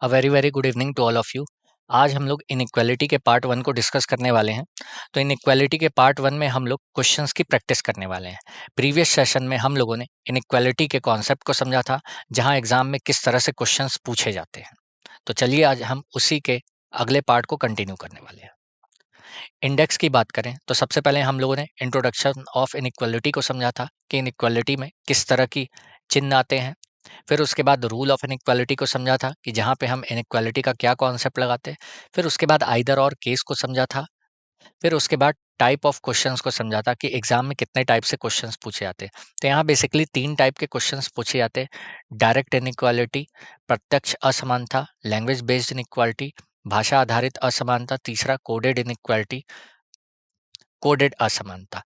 A very very good evening to all of you. आज हम लोग इनइक्वालिटी के पार्ट वन को डिस्कस करने वाले हैं। तो इनइक्वालिटी के पार्ट वन में हम लोग क्वेश्चंस की प्रैक्टिस करने वाले हैं। प्रीवियस सेशन में हम लोगों ने इनइक्वालिटी के कॉन्सेप्ट को समझा था, जहां एग्जाम में किस तरह से क्वेश्चंस पूछे जाते हैं। तो चलिए आज हम उसी के अगले पार्ट को कंटिन्यू करने वाले हैं। इंडेक्स की बात करें तो सबसे पहले हम लोगों ने इंट्रोडक्शन ऑफ इनइक्वालिटी को समझा था कि इनइक्वालिटी में किस तरह की चिन्ह आते हैं। फिर उसके बाद रूल ऑफ इनइक्वालिटी को समझा था कि जहाँ पे हम इनइक्वालिटी का क्या कॉन्सेप्ट लगाते हैं। फिर उसके बाद आइदर और केस को समझा था। फिर उसके बाद टाइप ऑफ क्वेश्चंस को समझा था कि एग्जाम में कितने टाइप से क्वेश्चंस पूछे जाते हैं। तो यहाँ बेसिकली 3 टाइप के क्वेश्चंस पूछे जाते हैं: डायरेक्ट इनइक्वालिटी, प्रत्यक्ष असमानता, लैंग्वेज बेस्ड इनइक्वालिटी, भाषा आधारित असमानता, तीसरा कोडेड इनइक्वालिटी, कोडेड असमानता।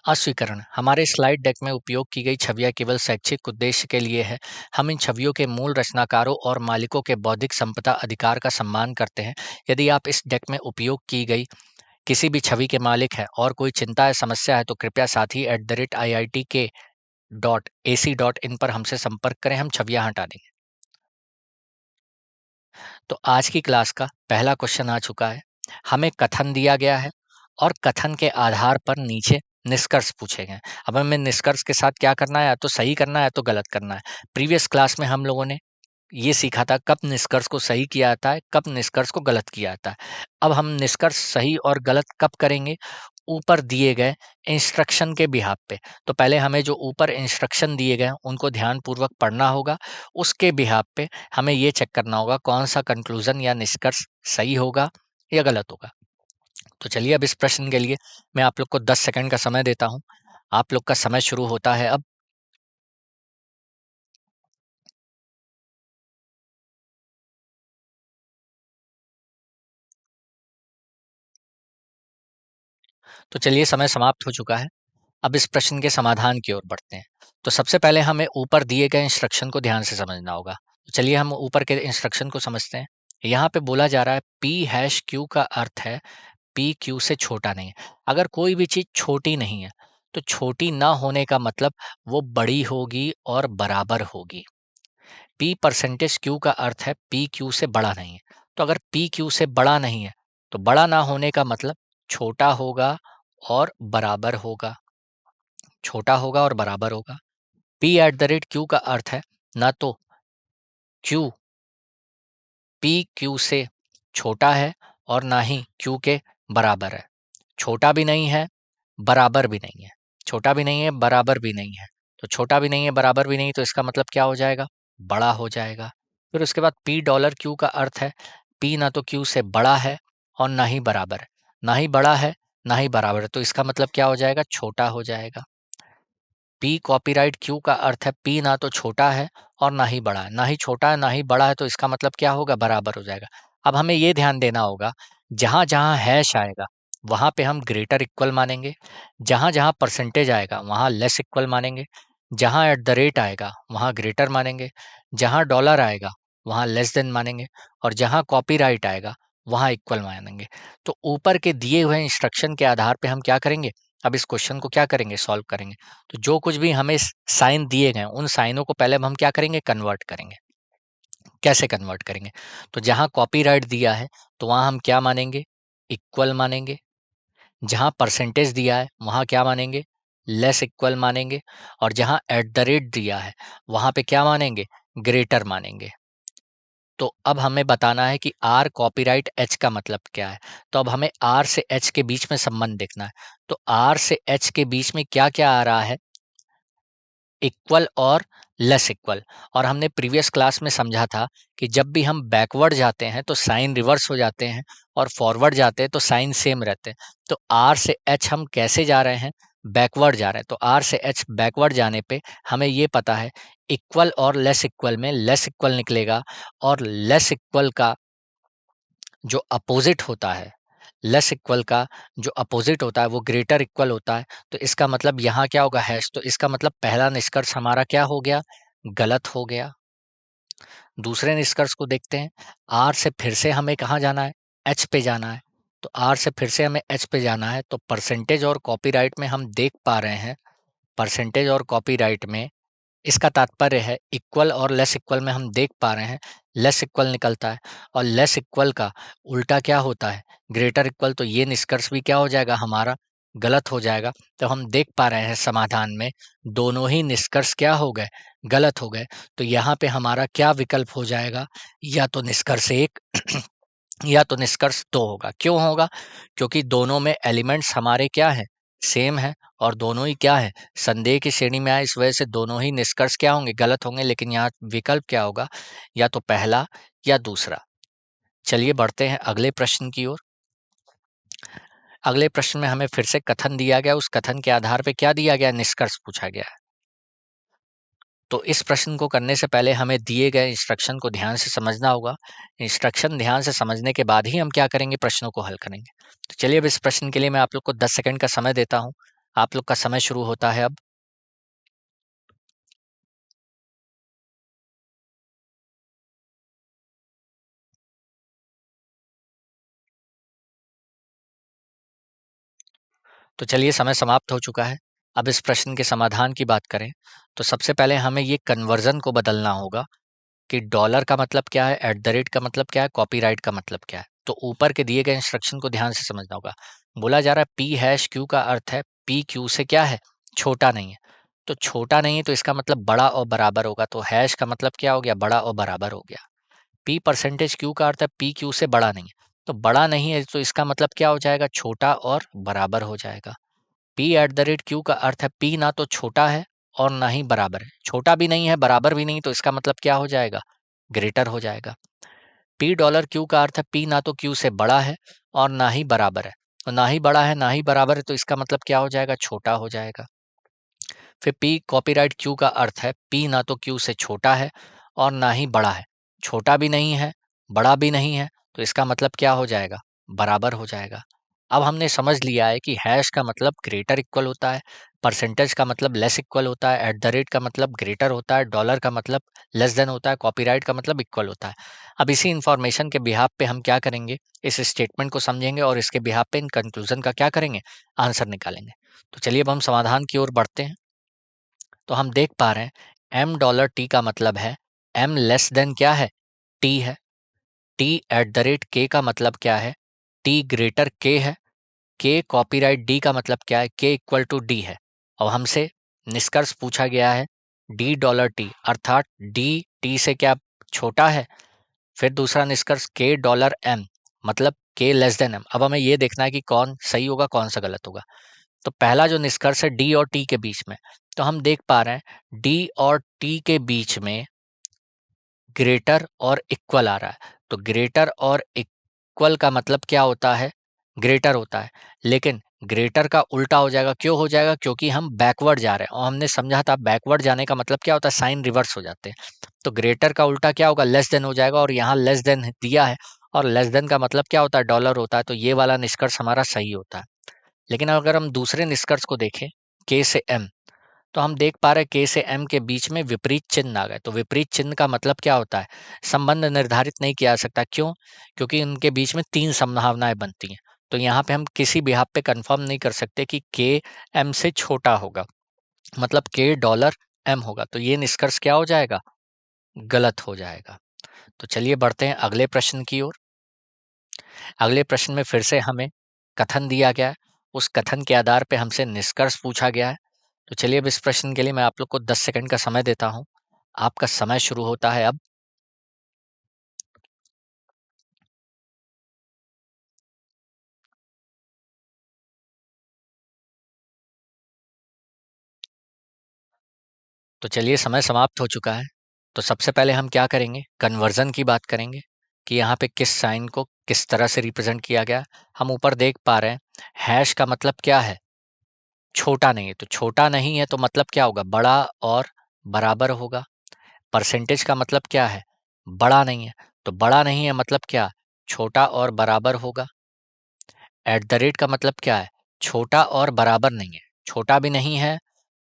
अस्वीकरण: हमारे स्लाइड डेक में उपयोग की गई छवियां केवल शैक्षिक उद्देश्य के लिए है। हम इन छवियों के मूल रचनाकारों और मालिकों के बौद्धिक संपदा अधिकार का सम्मान करते हैं। यदि आप इस डेक में उपयोग की गई किसी भी छवि के मालिक हैं और कोई चिंता या समस्या है तो कृपया sathi@iitk.ac.in पर हमसे संपर्क करें, हम छवियां हटा देंगे। तो आज की क्लास का पहला क्वेश्चन आ चुका है। हमें कथन दिया गया है और कथन के आधार पर नीचे निष्कर्ष पूछे गए। अब हमें निष्कर्ष के साथ क्या करना है, या तो सही करना है या तो गलत करना है। प्रीवियस क्लास में हम लोगों ने ये सीखा था कब निष्कर्ष को सही किया जाता है, कब निष्कर्ष को गलत किया जाता है। अब हम निष्कर्ष सही और गलत कब करेंगे, ऊपर दिए गए इंस्ट्रक्शन के बिहाफ पे। तो पहले हमें जो ऊपर इंस्ट्रक्शन दिए गए हैं उनको ध्यानपूर्वक पढ़ना होगा। उसके बिहाफ पे हमें ये चेक करना होगा कौन सा कंक्लूजन या निष्कर्ष सही होगा या गलत होगा। तो चलिए अब इस प्रश्न के लिए मैं आप लोग को 10 सेकंड का समय देता हूँ। आप लोग का समय शुरू होता है अब। तो चलिए समय समाप्त हो चुका है। अब इस प्रश्न के समाधान की ओर बढ़ते हैं। तो सबसे पहले हमें ऊपर दिए गए इंस्ट्रक्शन को ध्यान से समझना होगा। तो चलिए हम ऊपर के इंस्ट्रक्शन को समझते हैं। यहाँ पे बोला जा रहा है P#Q का अर्थ है P Q से छोटा नहीं है। अगर कोई भी चीज़ छोटी नहीं है, तो छोटी ना होने का मतलब वो बड़ी होगी और बराबर होगी। P%Q का अर्थ है P Q से बड़ा नहीं है। तो अगर P Q से बड़ा नहीं है, तो बड़ा ना होने का मतलब छोटा होगा और बराबर होगा। छोटा होगा और बराबर होगा। P@Q का अर्थ है ना तो Q P Q से छोटा है और ना ही Q के बराबर है। छोटा भी नहीं है, बराबर भी नहीं है। छोटा भी नहीं है, बराबर भी नहीं है। तो छोटा भी नहीं है, बराबर भी नहीं, तो इसका मतलब क्या हो जाएगा? बड़ा हो जाएगा। फिर उसके बाद $Q का अर्थ है P ना तो Q से बड़ा है और ना ही बराबर है। ना ही बड़ा है, ना ही बराबर है, तो इसका मतलब क्या हो जाएगा? छोटा हो जाएगा। P कॉपीराइट Q का अर्थ है P ना तो छोटा है और ना ही बड़ा है। ना ही छोटा है, ना ही बड़ा है, तो इसका मतलब क्या होगा? बराबर हो जाएगा। अब हमें ये ध्यान देना होगा, जहाँ-जहाँ हैश आएगा, वहाँ पे हम ग्रेटर इक्वल मानेंगे। जहाँ-जहाँ परसेंटेज आएगा, वहाँ लेस इक्वल मानेंगे। जहाँ एट द रेट आएगा, वहाँ ग्रेटर मानेंगे। जहाँ डॉलर आएगा, वहाँ लेस देन मानेंगे। और जहाँ कॉपीराइट आएगा, वहाँ इक्वल मानेंगे। तो ऊपर के दिए हुए इंस्ट्रक्शन के आधार पे हम क्या करेंगे? अब इस क्वेश्चन को क्या करेंगे? सॉल्व करेंगे। तो जो कुछ भी हमें साइन दिए गए, उन साइनों को पहले हम क्या करेंगे? कन्वर्ट करेंगे। कैसे कन्वर्ट करेंगे? तो जहाँ कॉपीराइट दिया है, तो वहाँ हम क्या मानेंगे? इक्वल मानेंगे। जहाँ परसेंटेज दिया है, वहाँ क्या मानेंगे? लेस इक्वल मानेंगे। और जहाँ एट द रेट दिया है, वहाँ पे क्या मानेंगे? ग्रेटर मानेंगे। तो अब हमें बताना है कि आर कॉपीराइट एच का मतलब क्या है। तो अब हमें आर से एच के बीच में संबंध देखना है। तो आर से एच के बीच में क्या-क्या आ रहा है? इक्वल और लेस इक्वल। और हमने प्रीवियस क्लास में समझा था कि जब भी हम बैकवर्ड जाते हैं तो साइन रिवर्स हो जाते हैं, और फॉरवर्ड जाते हैं तो साइन सेम रहते हैं। तो आर से एच हम कैसे जा रहे हैं? बैकवर्ड जा रहे हैं। तो आर से एच बैकवर्ड जाने पे हमें ये पता है इक्वल और लेस इक्वल में लेस इक्वल निकलेगा। और लेस इक्वल का जो अपोजिट होता है, लेस इक्वल का जो अपोजिट होता है वो ग्रेटर इक्वल होता है। तो इसका मतलब यहाँ क्या होगा? हैश। तो इसका मतलब पहला निष्कर्ष हमारा क्या हो गया? गलत हो गया। दूसरे निष्कर्ष को देखते हैं। आर से फिर से हमें कहाँ जाना है? एच पे जाना है। तो आर से फिर से हमें एच पे जाना है। तो परसेंटेज और कॉपीराइट में हम देख पा रहे हैं, परसेंटेज और कॉपीराइट में इसका तात्पर्य है इक्वल और लेस इक्वल में हम देख पा रहे हैं लेस इक्वल निकलता है, और लेस इक्वल का उल्टा क्या होता है, ग्रेटर इक्वल। तो ये निष्कर्ष भी क्या हो जाएगा हमारा, गलत हो जाएगा। तो हम देख पा रहे हैं समाधान में दोनों ही निष्कर्ष क्या हो गए, गलत हो गए। तो यहाँ पे हमारा क्या विकल्प हो जाएगा, या तो निष्कर्ष एक या तो निष्कर्ष दो होगा। क्यों होगा, क्योंकि दोनों में एलिमेंट्स हमारे क्या है, सेम है, और दोनों ही क्या है, संदेह की श्रेणी में आए, इस वजह से दोनों ही निष्कर्ष क्या होंगे, गलत होंगे। लेकिन यहाँ विकल्प क्या होगा, या तो पहला या दूसरा। चलिए बढ़ते हैं अगले प्रश्न की ओर। अगले प्रश्न में हमें फिर से कथन दिया गया, उस कथन के आधार पे क्या दिया गया, निष्कर्ष पूछा गया है। तो इस प्रश्न को करने से पहले हमें दिए गए इंस्ट्रक्शन को ध्यान से समझना होगा। इंस्ट्रक्शन ध्यान से समझने के बाद ही हम क्या करेंगे, प्रश्नों को हल करेंगे। तो चलिए अब इस प्रश्न के लिए मैं आप लोग को 10 सेकंड का समय देता हूं। आप लोग का समय शुरू होता है अब। तो चलिए समय समाप्त हो चुका है। अब इस प्रश्न के समाधान की बात करें, तो सबसे पहले हमें ये कन्वर्जन को बदलना होगा कि डॉलर का मतलब क्या है, एट द रेट का मतलब क्या है, कॉपीराइट का मतलब क्या है। तो ऊपर के दिए गए इंस्ट्रक्शन को ध्यान से समझना होगा। बोला जा रहा है पी हैश क्यू का अर्थ है पी क्यू से क्या है, छोटा नहीं है। तो छोटा नहीं है तो इसका मतलब बड़ा और बराबर होगा। तो हैश का मतलब क्या हो गया, बड़ा और बराबर हो गया। पी परसेंटेज क्यू का अर्थ है पी क्यू से बड़ा नहीं है। तो बड़ा नहीं है तो इसका मतलब क्या हो जाएगा, छोटा और बराबर हो जाएगा। P eight the rate Q का अर्थ है पी ना तो छोटा है और ना ही बराबर है। छोटा भी नहीं है, बराबर भी नहीं, तो इसका मतलब क्या हो जाएगा, ग्रेटर हो जाएगा। पी डॉलर क्यू का अर्थ है पी ना तो क्यू से बड़ा है और ना ही बराबर है। और ना ही बड़ा है ना ही बराबर है तो इसका मतलब क्या हो जाएगा, छोटा हो जाएगा। फिर पी कॉपीराइट क्यू का अर्थ है पी ना तो क्यू से छोटा है और ना ही बड़ा है। छोटा भी नहीं है, बड़ा भी नहीं है, तो इसका मतलब क्या हो जाएगा, बराबर हो जाएगा। अब हमने समझ लिया है कि हैश का मतलब ग्रेटर इक्वल होता है, परसेंटेज का मतलब लेस इक्वल होता है, एट द रेट का मतलब ग्रेटर होता है, डॉलर का मतलब लेस देन होता है, कॉपीराइट का मतलब इक्वल होता है। अब इसी इंफॉर्मेशन के बिहाफ पे हम क्या करेंगे, इस स्टेटमेंट को समझेंगे और इसके बिहाफ पे इन कंक्लूजन का क्या करेंगे, आंसर निकालेंगे। तो चलिए अब हम समाधान की ओर बढ़ते हैं। तो हम देख पा रहे हैं एम डॉलर टी का मतलब है एम लेस देन क्या है, टी है। टी एट द रेट के का मतलब क्या है, टी ग्रेटर के है। के कॉपीराइट डी का मतलब क्या है, के इक्वल टू डी है। और हमसे निष्कर्ष पूछा गया है डी डॉलर टी, अर्थात डी टी से क्या छोटा है। फिर दूसरा निष्कर्ष के डॉलर एम, मतलब के लेस देन एम। अब हमें ये देखना है कि कौन सही होगा कौन सा गलत होगा। तो पहला जो निष्कर्ष है डी और टी के बीच में, तो हम देख पा रहे हैं डी और टी के बीच में ग्रेटर और इक्वल आ रहा है। तो ग्रेटर और इक्वल का मतलब क्या होता है, ग्रेटर होता है। लेकिन ग्रेटर का उल्टा हो जाएगा, क्यों हो जाएगा, क्योंकि हम बैकवर्ड जा रहे हैं और हमने समझा था बैकवर्ड जाने का मतलब क्या होता है, साइन रिवर्स हो जाते हैं। तो ग्रेटर का उल्टा क्या होगा, लेस देन हो जाएगा, और यहाँ लेस देन दिया है और लेस देन का मतलब क्या होता है, डॉलर होता है। तो ये वाला निष्कर्ष हमारा सही होता है। लेकिन अगर हम दूसरे निष्कर्ष को देखें के से एम, तो हम देख पा रहे हैं के से एम के बीच में विपरीत चिन्ह आ गए। तो विपरीत चिन्ह का मतलब क्या होता है, संबंध निर्धारित नहीं किया जा सकता। क्यों, क्योंकि इनके बीच में तीन संभावनाएं बनती हैं। तो यहाँ पे हम किसी भी हाथ पे कंफर्म नहीं कर सकते कि के एम से छोटा होगा, मतलब के डॉलर एम होगा। तो ये निष्कर्ष क्या हो जाएगा, गलत हो जाएगा। तो चलिए बढ़ते हैं अगले प्रश्न की ओर। अगले प्रश्न में फिर से हमें कथन दिया गया है, उस कथन के आधार पे हमसे निष्कर्ष पूछा गया है। तो चलिए अब इस प्रश्न के लिए मैं आप लोग को 10 सेकंड का समय देता हूं। आपका समय शुरू होता है अब। तो चलिए समय समाप्त हो चुका है। तो सबसे पहले हम क्या करेंगे, कन्वर्जन की बात करेंगे कि यहाँ पे किस साइन को किस तरह से रिप्रेजेंट किया गया। हम ऊपर देख पा रहे हैं हैश का मतलब क्या है, छोटा नहीं है। तो छोटा नहीं है तो मतलब क्या होगा, बड़ा और बराबर होगा। परसेंटेज का मतलब क्या है, बड़ा नहीं है। तो बड़ा नहीं है मतलब क्या, छोटा और बराबर होगा। एट द रेट का मतलब क्या है, छोटा और बराबर नहीं है। छोटा भी नहीं है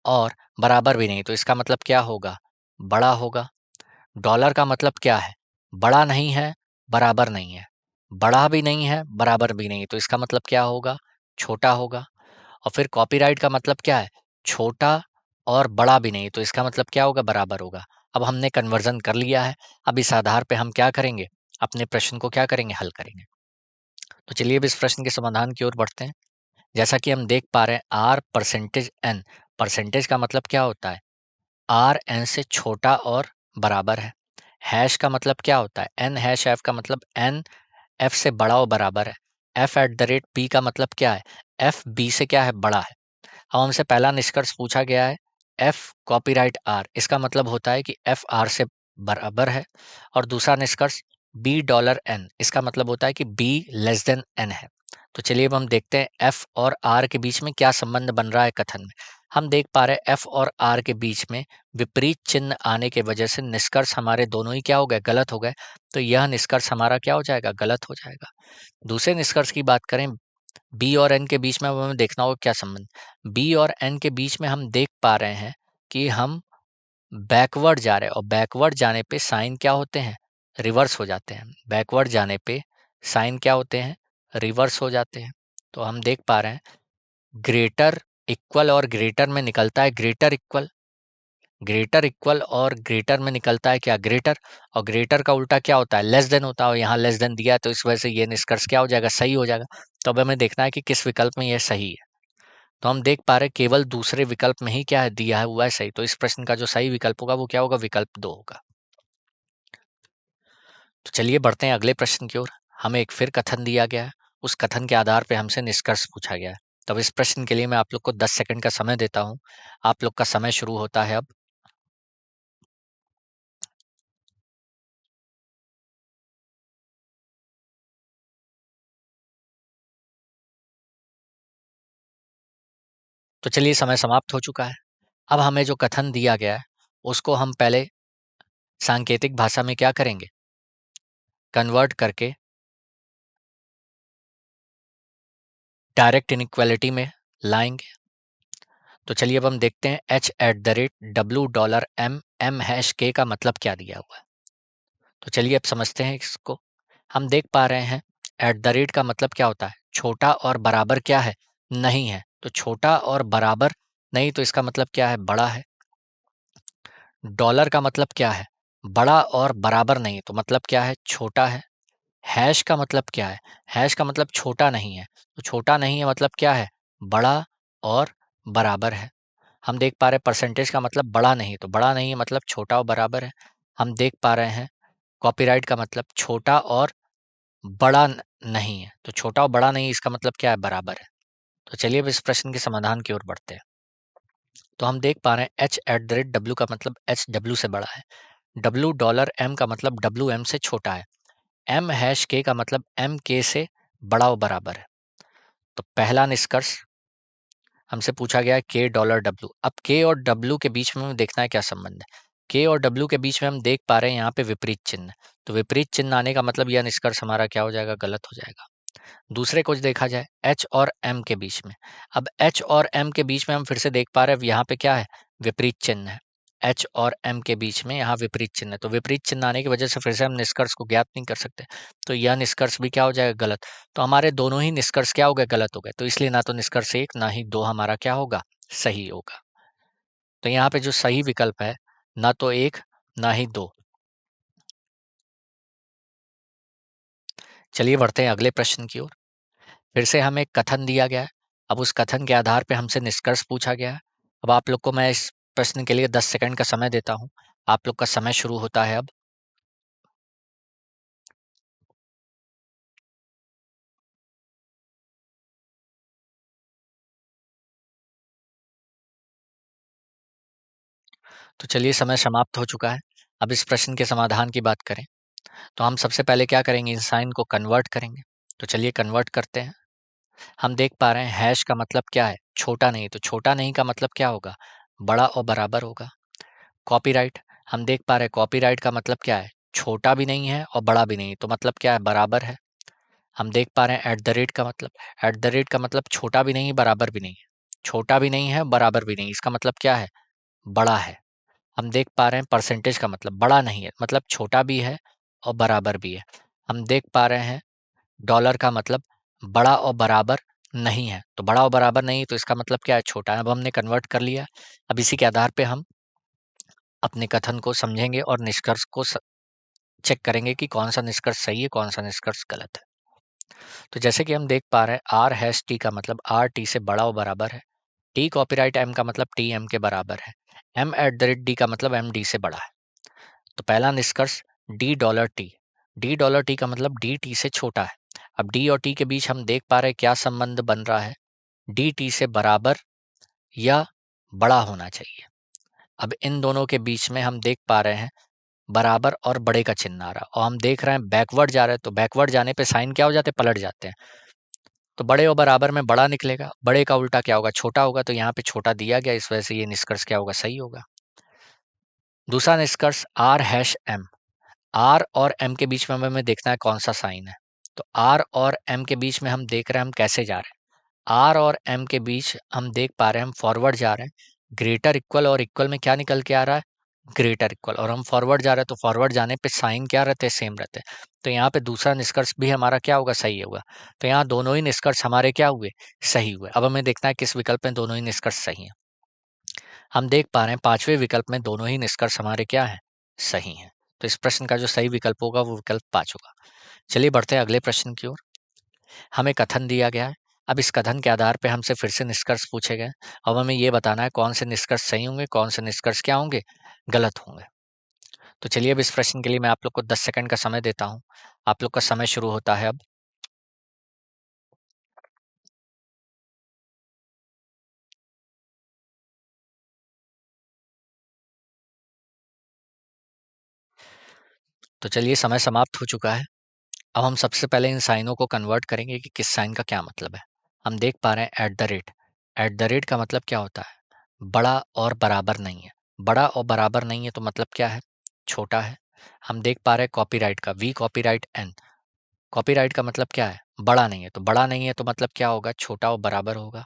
और बराबर भी नहीं, तो इसका मतलब क्या होगा, बड़ा होगा। डॉलर का मतलब क्या है, बड़ा नहीं है, बराबर नहीं है। बड़ा भी नहीं है, बराबर भी नहीं, तो इसका मतलब क्या होगा, छोटा होगा। और फिर कॉपीराइट का मतलब क्या है, छोटा और बड़ा भी नहीं, तो इसका मतलब क्या होगा, बराबर होगा। अब हमने कन्वर्जन कर लिया है। अब इस आधार पे हम क्या करेंगे, अपने प्रश्न को क्या करेंगे, हल करेंगे। तो चलिए अब इस प्रश्न के समाधान की ओर बढ़ते हैं। जैसा कि हम देख पा रहे हैं, आर परसेंटेज एन, परसेंटेज का मतलब क्या होता है, आर एन से छोटा और बराबर है। हैश का मतलब क्या होता है, एन हैश एफ का मतलब एन एफ से बड़ा और बराबर है। F at the rate b का मतलब क्या है, एफ बी से क्या है, बड़ा है। अब हमसे पहला निष्कर्ष पूछा गया है, एफ कॉपीराइट आर, इसका मतलब होता है कि एफ आर से बराबर है। और दूसरा निष्कर्ष बी डॉलर एन, इसका मतलब होता है कि बी लेस देन एन है। तो चलिए अब हम देखते हैं एफ और आर के बीच में क्या संबंध बन रहा है कथन में। हम देख पा रहे हैं एफ और आर के बीच में विपरीत चिन्ह आने के वजह से निष्कर्ष हमारे दोनों ही क्या हो गए, गलत हो गए। तो यह निष्कर्ष हमारा क्या हो जाएगा, गलत हो जाएगा। दूसरे निष्कर्ष की बात करें, बी और एन के बीच में, अब हमें देखना होगा क्या संबंध। बी और एन के बीच में हम देख पा रहे हैं कि हम बैकवर्ड जा रहे हैं, और बैकवर्ड जाने पे साइन क्या होते हैं, रिवर्स हो जाते हैं। बैकवर्ड जाने पे साइन क्या होते हैं, रिवर्स हो जाते हैं। तो हम देख पा रहे हैं ग्रेटर इक्वल और ग्रेटर में निकलता है ग्रेटर इक्वल, ग्रेटर इक्वल और ग्रेटर में निकलता है क्या, ग्रेटर। और ग्रेटर का उल्टा क्या होता है, लेस देन होता है, और यहाँ लेस देन दिया है, तो इस वजह से ये निष्कर्ष क्या हो जाएगा, सही हो जाएगा। तो अब हमें देखना है कि किस विकल्प में यह सही है। तो हम देख पा रहे हैं केवल दूसरे विकल्प में ही क्या है, दिया है हुआ है सही। तो इस प्रश्न का जो सही विकल्प होगा वो क्या होगा, विकल्प 2 होगा। तो चलिए बढ़ते हैं अगले प्रश्न की ओर। हमें एक फिर कथन दिया गया है, उस कथन के आधार पे हमसे निष्कर्ष पूछा गया है। तब इस प्रश्न के लिए मैं आप लोग को 10 सेकंड का समय देता हूँ। आप लोग का समय शुरू होता है अब। तो चलिए समय समाप्त हो चुका है। अब हमें जो कथन दिया गया है उसको हम पहले सांकेतिक भाषा में क्या करेंगे, कन्वर्ट करके डायरेक्ट इनइक्वालिटी में लाएंगे। तो चलिए अब हम देखते हैं एच एट द रेट डब्ल्यू dollar m m hash k का मतलब क्या दिया हुआ है। तो चलिए अब समझते हैं इसको। हम देख पा रहे हैं एट द रेट का मतलब क्या होता है, छोटा और बराबर क्या है, नहीं है। तो छोटा और बराबर नहीं, तो इसका मतलब क्या है, बड़ा है। डॉलर का मतलब क्या है, बड़ा और बराबर नहीं, तो मतलब क्या है, छोटा है। हैश का मतलब क्या है, हैश का मतलब छोटा नहीं है, तो छोटा नहीं है मतलब क्या है, बड़ा और बराबर है। हम देख पा रहे हैं परसेंटेज का मतलब बड़ा नहीं, तो बड़ा नहीं है मतलब छोटा और बराबर है। हम देख पा रहे हैं कॉपीराइट का मतलब छोटा और बड़ा नहीं है, तो छोटा और बड़ा नहीं, इसका मतलब क्या है, बराबर है। तो चलिए अब इस प्रश्न के समाधान की ओर बढ़ते हैं। तो हम देख पा रहे हैं h at the rate W का मतलब एच डब्ल्यू से बड़ा है। डब्ल्यू डॉलर एम का मतलब डब्ल्यू एम से छोटा है। एम हैश के का मतलब एम के से बड़ा और बराबर है। तो पहला निष्कर्ष हमसे पूछा गया है के डॉलर डब्ल्यू। अब के और डब्ल्यू के बीच में हमें देखना है क्या संबंध है। के और डब्ल्यू के बीच में हम देख पा रहे हैं यहाँ पे विपरीत चिन्ह, तो विपरीत चिन्ह आने का मतलब यह निष्कर्ष हमारा क्या हो जाएगा, गलत हो जाएगा। दूसरे कुछ देखा जाए एच और एम के बीच में। अब एच और एम के बीच में हम फिर से देख पा रहे हैं यहाँ पे क्या है, विपरीत चिन्ह है। एच और एम के बीच में यहाँ विपरीत चिन्ह है, तो विपरीत चिन्ह आने की वजह से फिर से हम निष्कर्ष को ज्ञात नहीं कर सकते। तो यह निष्कर्ष भी क्या हो जाएगा, गलत। तो हमारे दोनों ही निष्कर्ष क्या हो गए, गलत हो गए। तो इसलिए ना तो निष्कर्ष 1 ना ही 2 हमारा क्या होगा, सही होगा। तो यहाँ पे जो सही विकल्प है, ना तो 1 ना ही 2। चलिए बढ़ते हैं अगले प्रश्न की ओर। फिर से हमें एक कथन दिया गया है। अब उस कथन के आधार पे हमसे निष्कर्ष पूछा गया है। अब आप लोग को मैं इस प्रश्न के लिए 10 सेकंड का समय देता हूँ। आप लोग का समय शुरू होता है अब। तो चलिए समय समाप्त हो चुका है। अब इस प्रश्न के समाधान की बात करें, तो हम सबसे पहले क्या करेंगे, इन साइन को कन्वर्ट करेंगे। तो चलिए कन्वर्ट करते हैं। हम देख पा रहे हैं हैश का मतलब क्या है, छोटा नहीं, तो छोटा नहीं का मतलब क्या होगा, बड़ा और बराबर होगा। कॉपीराइट, हम देख पा रहे हैं कॉपीराइट का मतलब क्या है, छोटा भी नहीं है और बड़ा भी नहीं, तो मतलब क्या है, बराबर है। हम देख पा रहे हैं एट द रेट का मतलब, एट द रेट का मतलब छोटा भी नहीं बराबर भी नहीं है, छोटा भी नहीं है बराबर भी नहीं, इसका मतलब क्या है, बड़ा है। हम देख पा रहे हैं परसेंटेज का मतलब बड़ा नहीं है, मतलब छोटा भी है और बराबर भी है। हम देख पा रहे हैं डॉलर का मतलब बड़ा और बराबर नहीं है, तो बड़ा और बराबर नहीं, तो इसका मतलब क्या है, छोटा है। अब हमने कन्वर्ट कर लिया। अब इसी के आधार पे हम अपने कथन को समझेंगे और निष्कर्ष को चेक करेंगे कि कौन सा निष्कर्ष सही है, कौन सा निष्कर्ष गलत है। तो जैसे कि हम देख पा रहे हैं, आर हैश टी का मतलब आर टी से बड़ा और बराबर है। टी कॉपीराइट एम का मतलब टी एम के बराबर है। M at the rate d का मतलब एम डी से बड़ा है। तो पहला निष्कर्ष D dollar T. D dollar T का मतलब डी टी से छोटा है। अब डी और टी के बीच हम देख पा रहे हैं क्या संबंध बन रहा है, डी टी से बराबर या बड़ा होना चाहिए। अब इन दोनों के बीच में हम देख पा रहे हैं बराबर और बड़े का चिन्ह आ रहा है, और हम देख रहे हैं बैकवर्ड जा रहे हैं, तो बैकवर्ड जाने पे साइन क्या हो जाते हैं, पलट जाते हैं। तो बड़े और बराबर में बड़ा निकलेगा, बड़े का उल्टा क्या होगा, छोटा होगा, तो यहाँ पे छोटा दिया गया, इस वजह से ये निष्कर्ष क्या होगा, सही होगा। दूसरा निष्कर्ष आर हैश एम। आर और एम के बीच में हमें देखना है कौन सा साइन है। तो आर और एम के बीच में हम देख रहे हैं हम कैसे जा रहे हैं। आर और एम के बीच हम देख पा रहे हैं हम फॉरवर्ड जा रहे हैं। ग्रेटर इक्वल और इक्वल में क्या निकल के आ रहा है, ग्रेटर इक्वल, और हम फॉरवर्ड जा रहे हैं तो फॉरवर्ड जाने पे साइन क्या रहते हैं, सेम रहते हैं। तो यहाँ पे दूसरा निष्कर्ष भी हमारा क्या होगा, सही होगा। तो यहाँ दोनों ही निष्कर्ष हमारे क्या हुए, सही हुए। अब हमें देखना है किस विकल्प में दोनों ही निष्कर्ष सही हैं। हम देख पा रहे हैं पांचवें विकल्प में दोनों ही निष्कर्ष हमारे क्या हैं, सही हैं। तो इस प्रश्न का जो सही विकल्प होगा वो विकल्प 5 होगा। चलिए बढ़ते हैं अगले प्रश्न की ओर। हमें कथन दिया गया है। अब इस कथन के आधार पे हमसे फिर से निष्कर्ष पूछे गए। अब हमें ये बताना है कौन से निष्कर्ष सही होंगे, कौन से निष्कर्ष क्या होंगे, गलत होंगे। तो चलिए अब इस प्रश्न के लिए मैं आप लोग को 10 सेकंड का समय देता हूँ। आप लोग का समय शुरू होता है अब। तो चलिए समय समाप्त हो चुका है। अब हम सबसे पहले इन साइनों को कन्वर्ट करेंगे कि किस साइन का क्या मतलब है। हम देख पा रहे हैं eight the rate. Eight the rate का मतलब क्या होता है, बड़ा और बराबर नहीं है। बड़ा और बराबर नहीं है तो मतलब क्या है, छोटा है। हम देख पा रहे हैं कॉपीराइट का वी कॉपीराइट एन। कॉपीराइट का मतलब क्या है, बड़ा नहीं है, तो बड़ा नहीं है तो मतलब क्या होगा, छोटा और बराबर होगा।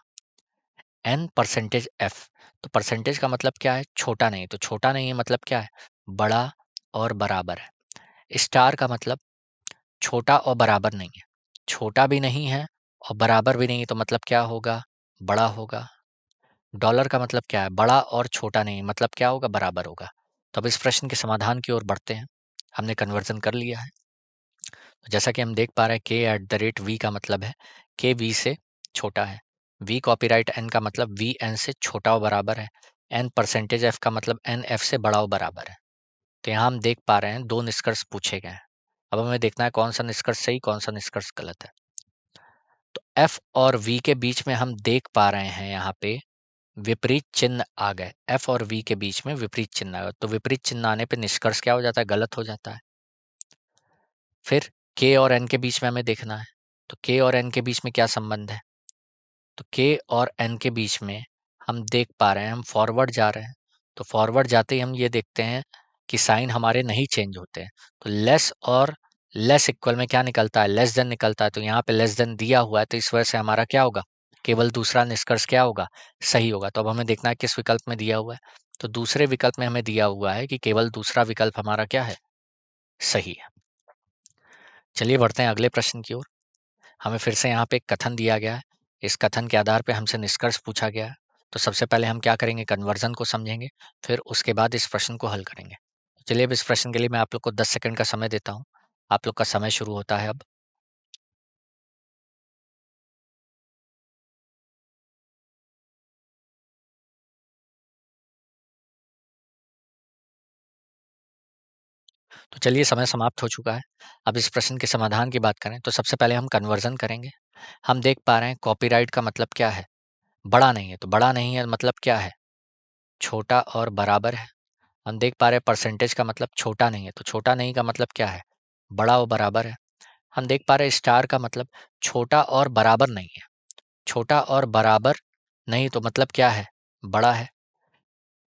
N percentage f. तो परसेंटेज का मतलब क्या है, छोटा नहीं, तो छोटा नहीं है मतलब क्या है, बड़ा और बराबर है। स्टार का मतलब छोटा और बराबर नहीं है, छोटा भी नहीं है और बराबर भी नहीं है, तो मतलब क्या होगा, बड़ा होगा। डॉलर का मतलब क्या है, बड़ा और छोटा नहीं, मतलब क्या होगा, बराबर होगा। तो अब इस प्रश्न के समाधान की ओर बढ़ते हैं। हमने कन्वर्जन कर लिया है। तो जैसा कि हम देख पा रहे हैं के एट द रेट वी का मतलब है के वी से छोटा है। वी कॉपीराइट एन का मतलब वी एन से छोटा और बराबर है। एन परसेंटेज एफ का मतलब एन एफ से बड़ा और बराबर है। तो यहाँ हम देख पा रहे हैं दो निष्कर्ष पूछे गए हैं। अब हमें देखना है कौन सा निष्कर्ष सही, कौन सा निष्कर्ष गलत है। तो एफ और वी के बीच में हम देख पा रहे हैं यहाँ पे विपरीत चिन्ह आ गए। एफ और वी के बीच में विपरीत चिन्ह आ गए, तो विपरीत चिन्ह आने पे निष्कर्ष क्या हो जाता है, गलत हो जाता है। फिर के और एन के बीच में हमें देखना है, तो के और एन के बीच में क्या संबंध है। तो के और एन के बीच में हम देख पा रहे हैं हम फॉरवर्ड जा रहे हैं, तो फॉरवर्ड जाते ही हम ये देखते हैं कि साइन हमारे नहीं चेंज होते हैं। तो लेस और लेस इक्वल में क्या निकलता है, लेस देन निकलता है। तो यहाँ पे लेस देन दिया हुआ है, तो इस वजह से हमारा क्या होगा, केवल दूसरा निष्कर्ष क्या होगा, सही होगा। तो अब हमें देखना है किस विकल्प में दिया हुआ है। तो दूसरे विकल्प में हमें दिया हुआ है कि केवल दूसरा विकल्प हमारा क्या है, सही है। चलिए बढ़ते हैं अगले प्रश्न की ओर। हमें फिर से यहाँ पे एक कथन दिया गया है। इस कथन के आधार पे हमसे निष्कर्ष पूछा गया है। तो सबसे पहले हम क्या करेंगे, कन्वर्जन को समझेंगे, फिर उसके बाद इस प्रश्न को हल करेंगे। तो चलिए अब इस प्रश्न के लिए मैं आप लोग को 10 सेकंड का समय देता हूँ। आप लोग का समय शुरू होता है अब। तो चलिए समय समाप्त हो चुका है। अब इस प्रश्न के समाधान की बात करें तो सबसे पहले हम कन्वर्जन करेंगे। हम देख पा रहे हैं कॉपीराइट का मतलब क्या है, बड़ा नहीं है, तो बड़ा नहीं है मतलब क्या है, छोटा और बराबर है। हम देख पा रहे हैं परसेंटेज का मतलब छोटा नहीं है, तो छोटा नहीं का मतलब क्या है, बड़ा और बराबर है। हम देख पा रहे हैं स्टार का मतलब छोटा और बराबर नहीं है, छोटा और बराबर नहीं तो मतलब क्या है, बड़ा है।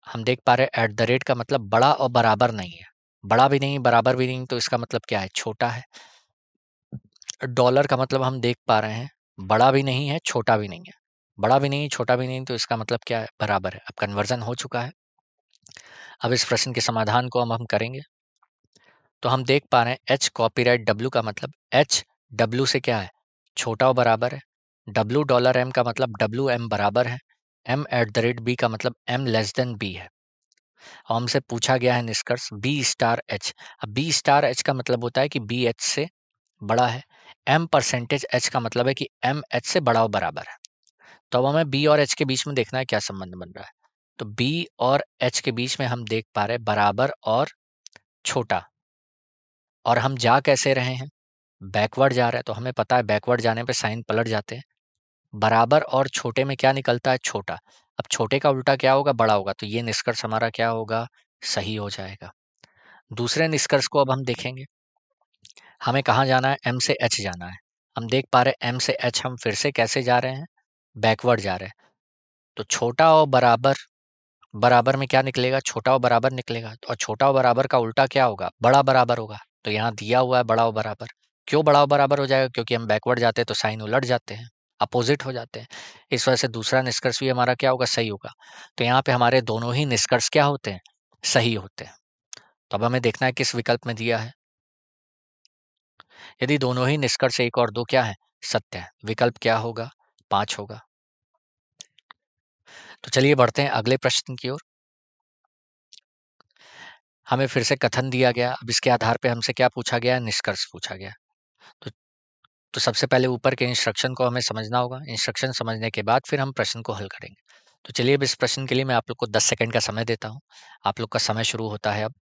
हम देख पा रहे हैं एट द रेट का मतलब बड़ा और बराबर नहीं है, बड़ा भी नहीं बराबर भी नहीं, तो इसका मतलब क्या है, छोटा है। डॉलर का मतलब हम देख पा रहे हैं बड़ा भी नहीं है, छोटा भी नहीं है, बड़ा भी नहीं छोटा भी नहीं, तो इसका मतलब क्या है, बराबर है। अब कन्वर्जन हो चुका है। अब इस प्रश्न के समाधान को हम करेंगे। तो हम देख पा रहे हैं एच कॉपीराइट डब्ल्यू का मतलब एच डब्ल्यू से क्या है, छोटा और बराबर है। डब्ल्यू डॉलर एम का मतलब डब्ल्यू एम बराबर है। M at the rate b का मतलब एम लेस देन बी है। और हमसे पूछा गया है निष्कर्ष बी स्टार एच। अब बी स्टार एच का मतलब होता है कि बी एच से बड़ा है। एम परसेंटेज एच का मतलब है कि एम एच से बड़ा और बराबर है। तो अब हमें बी और एच के बीच में देखना है क्या संबंध बन रहा है। तो बी और एच के बीच में हम देख पा रहे हैं बराबर और छोटा। और हम जा कैसे रहे हैं, बैकवर्ड जा रहे हैं, तो हमें पता है बैकवर्ड जाने पे साइन पलट जाते हैं। बराबर और छोटे में क्या निकलता है, छोटा। अब छोटे का उल्टा क्या होगा, बड़ा होगा। तो ये निष्कर्ष हमारा क्या होगा, सही हो जाएगा। दूसरे निष्कर्ष को अब हम देखेंगे। हमें कहाँ जाना है, एम से एच जाना है। हम देख पा रहे हैं एम से एच हम फिर से कैसे जा रहे हैं, बैकवर्ड जा रहे हैं। तो छोटा और बराबर, बराबर में क्या निकलेगा, छोटा और बराबर निकलेगा। और छोटा और बराबर का उल्टा क्या होगा, बड़ा बराबर होगा। तो यहाँ दिया हुआ है बड़ा और बराबर। क्यों बड़ा और बराबर हो जाएगा, क्योंकि हम बैकवर्ड जाते हैं तो साइन उलट जाते हैं, अपोजिट हो जाते हैं। इस वजह से दूसरा निष्कर्ष भी हमारा क्या होगा, सही होगा। तो यहाँ पे हमारे दोनों ही निष्कर्ष क्या होते हैं, सही होते हैं। तो अब हमें देखना है किस विकल्प में दिया है। यदि दोनों ही निष्कर्ष 1 और 2 क्या है, सत्य है, विकल्प क्या होगा, 5 होगा। तो चलिए बढ़ते हैं अगले प्रश्न की ओर। हमें फिर से कथन दिया गया, अब इसके आधार पे हमसे क्या पूछा गया, निष्कर्ष पूछा गया। तो, तो सबसे पहले ऊपर के इंस्ट्रक्शन को हमें समझना होगा। इंस्ट्रक्शन समझने के बाद फिर हम प्रश्न को हल करेंगे। तो चलिए अब इस प्रश्न के लिए मैं आप लोग को 10 सेकंड का समय देता हूँ। आप लोग का समय शुरू होता है अब।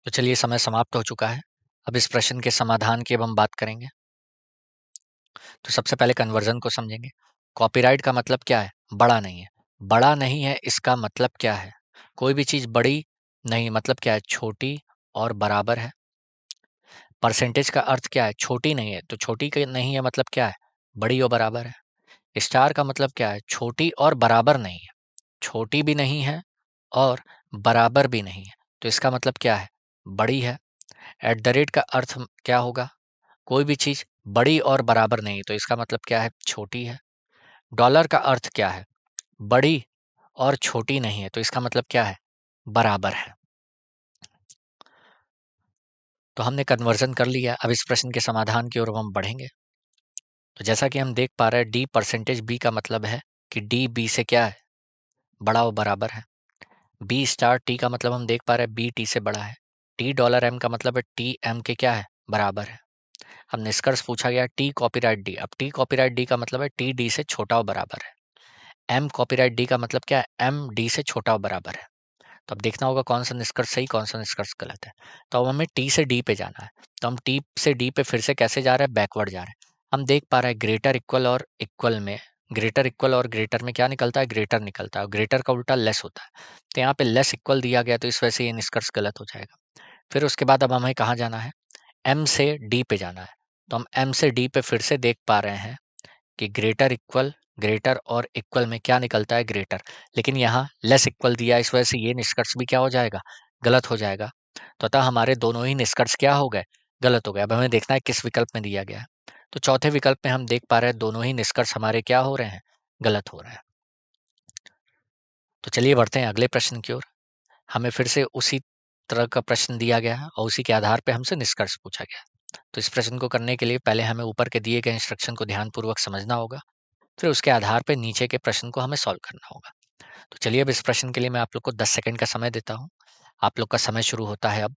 तो चलिए समय समाप्त हो चुका है। अब इस प्रश्न के समाधान की अब हम बात करेंगे। तो सबसे पहले कन्वर्जन को समझेंगे। कॉपीराइट का मतलब क्या है, बड़ा नहीं है। बड़ा नहीं है इसका मतलब क्या है, कोई भी चीज बड़ी नहीं मतलब क्या है, छोटी और बराबर है। परसेंटेज का अर्थ क्या है, छोटी नहीं है, तो छोटी के नहीं है मतलब क्या है, बड़ी और बराबर है। स्टार का मतलब क्या है, छोटी और बराबर नहीं है, छोटी भी नहीं है और बराबर भी नहीं है, तो इसका मतलब क्या है, बड़ी है। एट द रेट का अर्थ क्या होगा, कोई भी चीज बड़ी और बराबर नहीं, तो इसका मतलब क्या है, छोटी है। डॉलर का अर्थ क्या है, बड़ी और छोटी नहीं है, तो इसका मतलब क्या है, बराबर है। तो हमने कन्वर्जन कर लिया। अब इस प्रश्न के समाधान की ओर हम बढ़ेंगे। तो जैसा कि हम देख पा रहे हैं डी परसेंटेज बी का मतलब है कि डी बी से क्या है, बड़ा और बराबर है। बी स्टार टी का मतलब हम देख पा रहे हैं बी टी से बड़ा है। टी डॉलर एम का मतलब है टी एम के क्या है, बराबर है। अब निष्कर्ष पूछा गया टी कॉपीराइट डी। अब टी कॉपीराइट डी का मतलब है टी डी से छोटा और बराबर है। एम कॉपीराइट डी का मतलब क्या है, एम डी से छोटा और बराबर है। तो अब देखना होगा कौन सा निष्कर्ष सही, कौन सा निष्कर्ष गलत है। तो अब हमें टी से डी पे जाना है। तो हम टी से डी पे फिर से कैसे जा रहे हैं, बैकवर्ड जा रहे हैं। हम देख पा रहे हैं ग्रेटर इक्वल और इक्वल में, ग्रेटर इक्वल और ग्रेटर में क्या निकलता है, ग्रेटर निकलता है। और ग्रेटर का उल्टा लेस होता है। तो यहाँ पे लेस इक्वल दिया गया, तो इस वजह से ये निष्कर्ष गलत हो जाएगा। फिर उसके बाद अब हमें कहाँ जाना है, एम से डी पे जाना है। तो हम एम से डी पे फिर से देख पा रहे हैं कि ग्रेटर इक्वल, ग्रेटर और इक्वल में क्या निकलता है, ग्रेटर। लेकिन यहाँ लेस इक्वल दिया, इस वजह से ये निष्कर्ष भी क्या हो जाएगा, गलत हो जाएगा। तो अतः हमारे दोनों ही निष्कर्ष क्या हो गए, गलत हो गए। अब हमें देखना है किस विकल्प में दिया गया है। तो चौथे विकल्प में हम देख पा रहे हैं दोनों ही निष्कर्ष हमारे क्या हो रहे हैं, गलत हो रहे हैं। तो चलिए बढ़ते हैं अगले प्रश्न की ओर। हमें फिर से उसी तरह का प्रश्न दिया गया है और उसी के आधार पर हमसे निष्कर्ष पूछा गया है। तो इस प्रश्न को करने के लिए पहले हमें ऊपर के दिए गए इंस्ट्रक्शन को ध्यानपूर्वक समझना होगा। फिर उसके आधार पर नीचे के प्रश्न को हमें सॉल्व करना होगा। तो चलिए अब इस प्रश्न के लिए मैं आप लोग को 10 सेकंड का समय देता हूँ। आप लोग का समय शुरू होता है अब।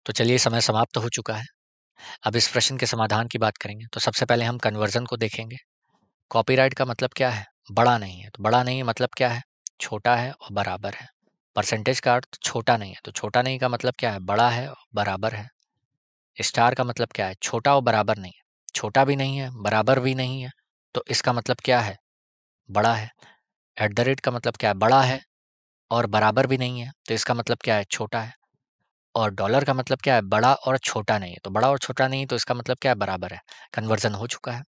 तो चलिए समय समाप्त हो चुका है। अब इस प्रश्न के समाधान की बात करेंगे। तो सबसे पहले हम कन्वर्जन को देखेंगे। कॉपीराइट का मतलब क्या है, बड़ा नहीं है। तो बड़ा नहीं मतलब क्या है, छोटा है और बराबर है। परसेंटेज का अर्थ छोटा नहीं है। तो छोटा नहीं का मतलब क्या है, बड़ा है और बराबर है। स्टार का मतलब क्या है, छोटा और बराबर नहीं है। छोटा भी नहीं है, बराबर भी नहीं है, तो इसका मतलब क्या है, बड़ा है। एट द रेट का मतलब क्या है, बड़ा है और बराबर भी नहीं है, तो इसका मतलब क्या है, छोटा है। और डॉलर का मतलब क्या है, बड़ा और छोटा नहीं है। तो बड़ा और छोटा नहीं, तो इसका मतलब क्या है, बराबर है। कन्वर्जन हो चुका है।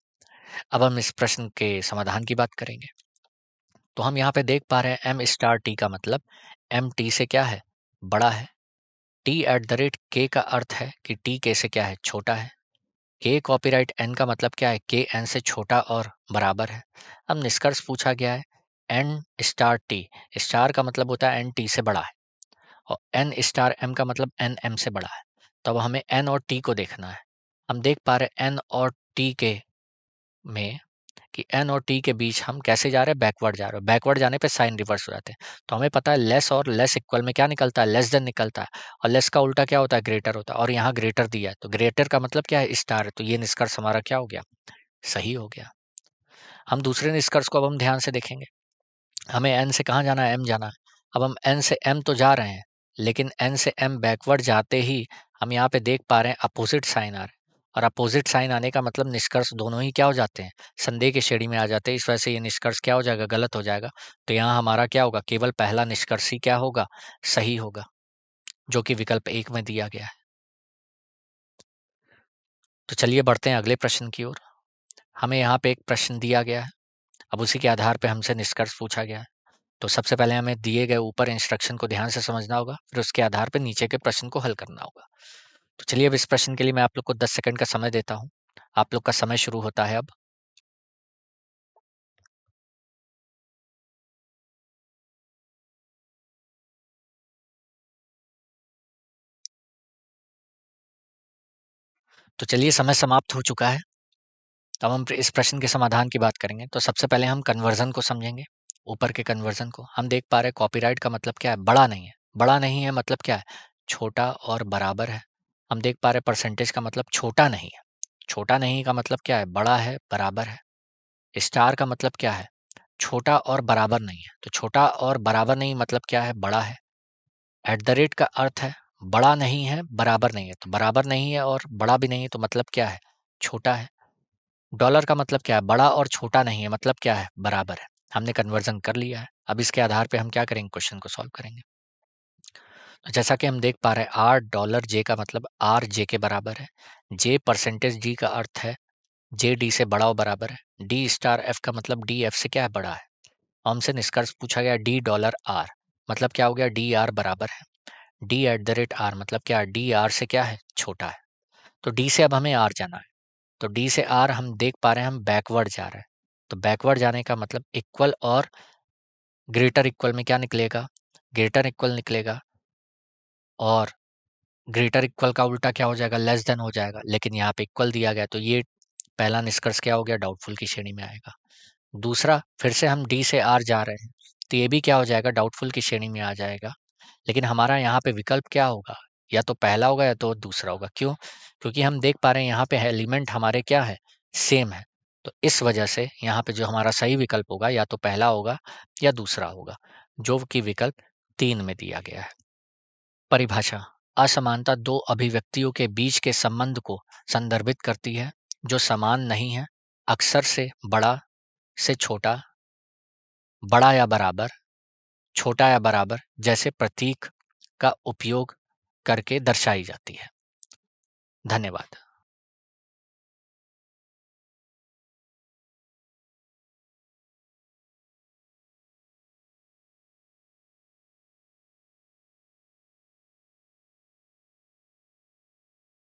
अब हम इस प्रश्न के समाधान की बात करेंगे। तो हम यहाँ पे देख पा रहे हैं एम स्टार टी का मतलब एम टी से क्या है, बड़ा है। टी एट द रेट के का अर्थ है कि टी के से क्या है, छोटा है। के कॉपीराइट एन का मतलब क्या है? के एन से छोटा और बराबर है। अब निष्कर्ष पूछा गया है एन स्टार टी, स्टार का मतलब होता है एन टी से बड़ा है और एन स्टार एम का मतलब एन एम से बड़ा है। तो अब हमें एन और टी को देखना है। हम देख पा रहे हैं एन और टी के में कि एन और टी के बीच हम कैसे जा रहे हैं? बैकवर्ड जा रहे हैं। बैकवर्ड जाने पे साइन रिवर्स हो जाते हैं। तो हमें पता है लेस और लेस इक्वल में क्या निकलता है? लेस देन निकलता है और लेस का उल्टा क्या होता है? ग्रेटर होता है और यहाँ ग्रेटर दिया है तो ग्रेटर का मतलब क्या है? स्टार है। तो ये निष्कर्ष हमारा क्या हो गया? सही हो गया। हम दूसरे निष्कर्ष को अब हम ध्यान से देखेंगे। हमें एन से कहाँ जाना है? एम जाना है। अब हम एन से एम तो जा रहे हैं लेकिन एन से एम बैकवर्ड जाते ही हम यहाँ पे देख पा रहे हैं अपोजिट साइन आ रहे हैं और अपोजिट साइन आने का मतलब निष्कर्ष दोनों ही क्या हो जाते हैं? संदेह की श्रेणी में आ जाते हैं। इस वजह से ये निष्कर्ष क्या हो जाएगा? गलत हो जाएगा। तो यहाँ हमारा क्या होगा? केवल पहला निष्कर्ष ही क्या होगा? सही होगा, जो कि विकल्प 1 में दिया गया है। तो चलिए बढ़ते हैं अगले प्रश्न की ओर। हमें यहाँ पे एक प्रश्न दिया गया है। अब उसी के आधार पे हमसे निष्कर्ष पूछा गया है। तो सबसे पहले हमें दिए गए ऊपर इंस्ट्रक्शन को ध्यान से समझना होगा, फिर उसके आधार पर नीचे के प्रश्न को हल करना होगा। तो चलिए अब इस प्रश्न के लिए मैं आप लोग को 10 सेकंड का समय देता हूँ। आप लोग का समय शुरू होता है अब। तो चलिए समय समाप्त हो चुका है। अब हम इस प्रश्न के समाधान की बात करेंगे। तो सबसे पहले हम कन्वर्जन को समझेंगे। ऊपर के कन्वर्जन को हम देख पा रहे हैं कॉपीराइट का मतलब क्या है? बड़ा नहीं है। बड़ा नहीं है मतलब क्या है? छोटा और बराबर है। हम देख पा रहे हैं परसेंटेज का मतलब छोटा नहीं है। छोटा नहीं का मतलब क्या है? बड़ा है, बराबर है। स्टार का मतलब क्या है? छोटा और बराबर नहीं है। तो छोटा और बराबर नहीं मतलब क्या है? बड़ा है। एट द रेट का अर्थ है बड़ा नहीं है, बराबर नहीं है। तो बराबर नहीं है और बड़ा भी नहीं है तो मतलब क्या है? छोटा है। डॉलर का मतलब क्या है? बड़ा और छोटा नहीं है मतलब क्या है? बराबर है। हमने कन्वर्जन कर लिया है। अब इसके आधार पे हम क्या करेंगे? क्वेश्चन को सॉल्व करेंगे। तो जैसा कि हम देख पा रहे हैं आर डॉलर जे का मतलब आर जे के बराबर है। जे परसेंटेज डी का अर्थ है जे डी से बड़ा और बराबर है। डी स्टार एफ का मतलब डी एफ से क्या है? बड़ा है। हमसे निष्कर्ष पूछा गया डी डॉलर आर मतलब क्या हो गया? डी आर बराबर है। D at the rate r मतलब क्या है? डी आर से क्या है? छोटा है। तो डी से अब हमें आर जाना है। तो डी से आर हम देख पा रहे हैं हम बैकवर्ड जा रहे हैं। तो बैकवर्ड जाने का मतलब इक्वल और ग्रेटर इक्वल में क्या निकलेगा? ग्रेटर इक्वल निकलेगा और ग्रेटर इक्वल का उल्टा क्या हो जाएगा? लेस देन हो जाएगा। लेकिन यहाँ पे इक्वल दिया गया तो ये पहला निष्कर्ष क्या हो गया? डाउटफुल की श्रेणी में आएगा। दूसरा फिर से हम डी से आर जा रहे हैं तो ये भी क्या हो जाएगा? डाउटफुल की श्रेणी में आ जाएगा। लेकिन हमारा यहाँ पे विकल्प क्या होगा? या तो पहला होगा या तो दूसरा होगा। क्यों? क्योंकि हम देख पा रहे हैं यहाँ पे एलिमेंट हमारे क्या है? सेम है। तो इस वजह से यहाँ पे जो हमारा सही विकल्प होगा या तो पहला होगा या दूसरा होगा, जो कि विकल्प 3 में दिया गया है। परिभाषा: असमानता दो अभिव्यक्तियों के बीच के संबंध को संदर्भित करती है जो समान नहीं है, अक्सर से बड़ा से छोटा, बड़ा या बराबर, छोटा या बराबर जैसे प्रतीक का उपयोग करके दर्शाई जाती है। धन्यवाद।